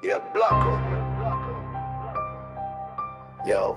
Yeah, Blanco. Yo.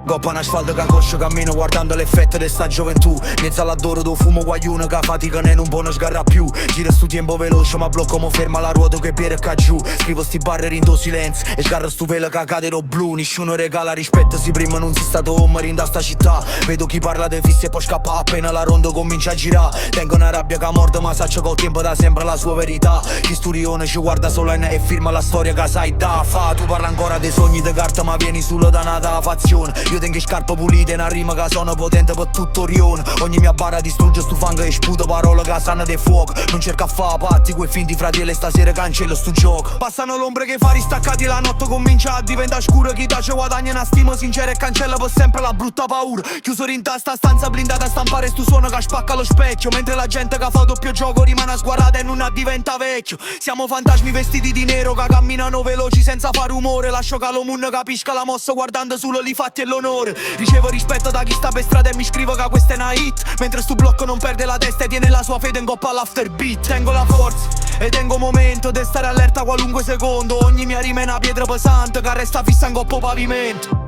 Coppa in asfalto che coscio cammino guardando l'effetto di sta gioventù. Mezzo all'adoro do fumo guaglione che fatica ne non può non sgarra più. Gira stu tempo veloce ma blocco mo ferma la ruota che piede qua giù. Scrivo sti barre rindo silenzio e sgarra stu velo che cade lo blu. Nessuno regala rispetto se prima non si stato home rinda sta città. Vedo chi parla de fisse e poi scappa appena la ronda comincia a girare. Tengo una rabbia che morde ma saccio col tempo da sempre la sua verità. Chi sturione ci guarda solo e firma la storia che sai da fa. Tu parla ancora dei sogni di carta ma vieni solo da una fazione. Io tengo scarpe pulite, una rima che sono potente per tutto rione. Ogni mia barra distrugge stu fango e sputo parole che sanno di fuoco. Non cerca a fa patti quei finti fratelli, stasera cancello stu gioco. Passano l'ombre che fa ristaccati, la notte comincia a diventare scura. Chi tace guadagna una stima sincera e cancella per sempre la brutta paura. Chiuso in sta stanza blindata a stampare stu suono che spacca lo specchio. Mentre la gente che fa doppio gioco rimane sguardata e non diventa vecchio. Siamo fantasmi vestiti di nero che camminano veloci senza fare rumore. Lascio che lo mondo capisca la mossa guardando solo li fatti e l'onore. Ricevo rispetto da chi sta per strada e mi scrivo che questa è una hit. Mentre stu blocco non perde la testa e tiene la sua fede in coppa all'afterbeat. Tengo la forza e tengo momento di stare allerta qualunque secondo. Ogni mia rima è una pietra pesante che resta fissa in coppa pavimento.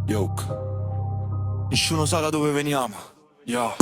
Yoke, nessuno sa da dove veniamo. Yo.